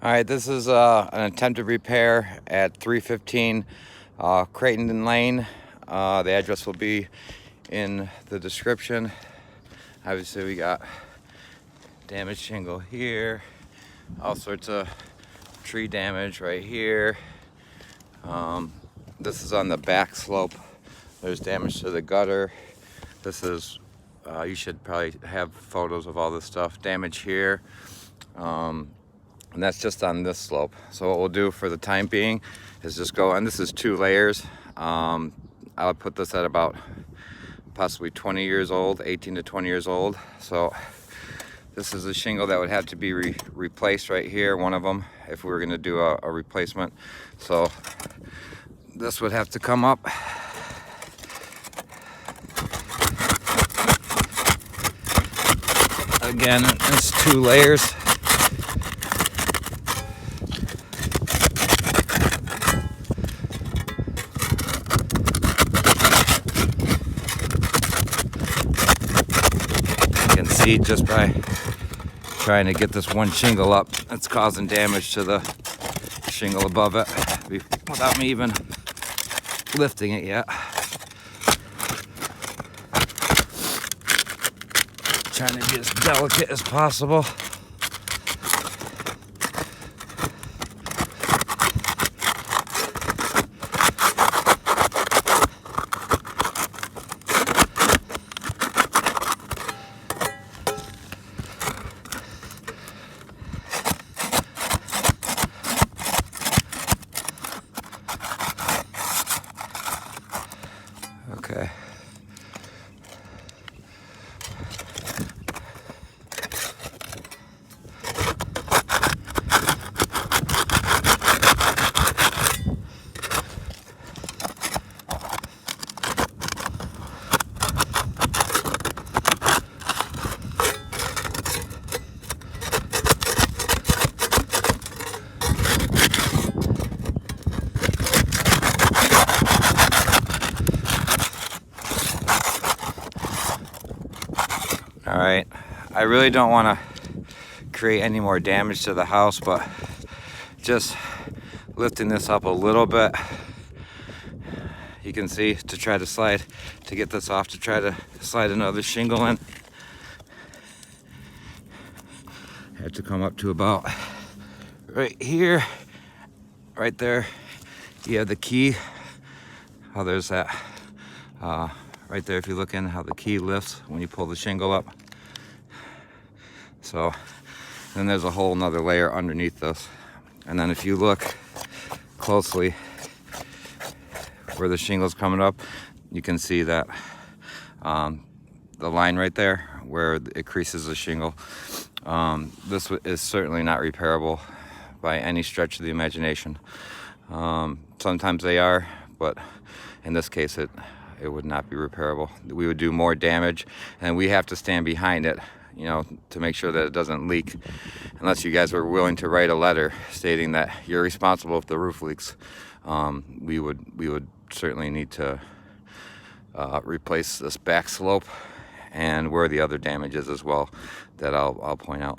All right, this is an attempted repair at 315 Creighton Lane. The address will be in the description. Obviously, we got damaged shingle here, all sorts of tree damage right here. This is on the back slope. There's damage to the gutter. This is, you should probably have photos of all this stuff. Damage here. And that's just on this slope. So what we'll do for the time being is just go, and this is 2 layers. I'll put this at about possibly 20 years old, 18 to 20 years old. So this is a shingle that would have to be replaced right here, one of them, if we were gonna do a replacement. So this would have to come up. Again, it's 2 layers. See, just by trying to get this one shingle up, it's causing damage to the shingle above it without me even lifting it yet. Trying to be as delicate as possible. Okay. All right, I really don't want to create any more damage to the house, but just lifting this up a little bit, you can see, to try to slide, to get this off, to try to slide another shingle in. I have to come up to about right here, right there. You have the key. Oh, there's that. Right there, if you look in, how the key lifts when you pull the shingle up. So then there's a whole nother layer underneath this. And then if you look closely where the shingle's coming up, you can see that the line right there where it creases the shingle. This is certainly not repairable by any stretch of the imagination. Sometimes they are, but in this case it would not be repairable. We would do more damage, and we have to stand behind it, you know, to make sure that it doesn't leak, unless you guys were willing to write a letter stating that you're responsible if the roof leaks. We would certainly need to replace this back slope and where the other damage is as well, that I'll point out.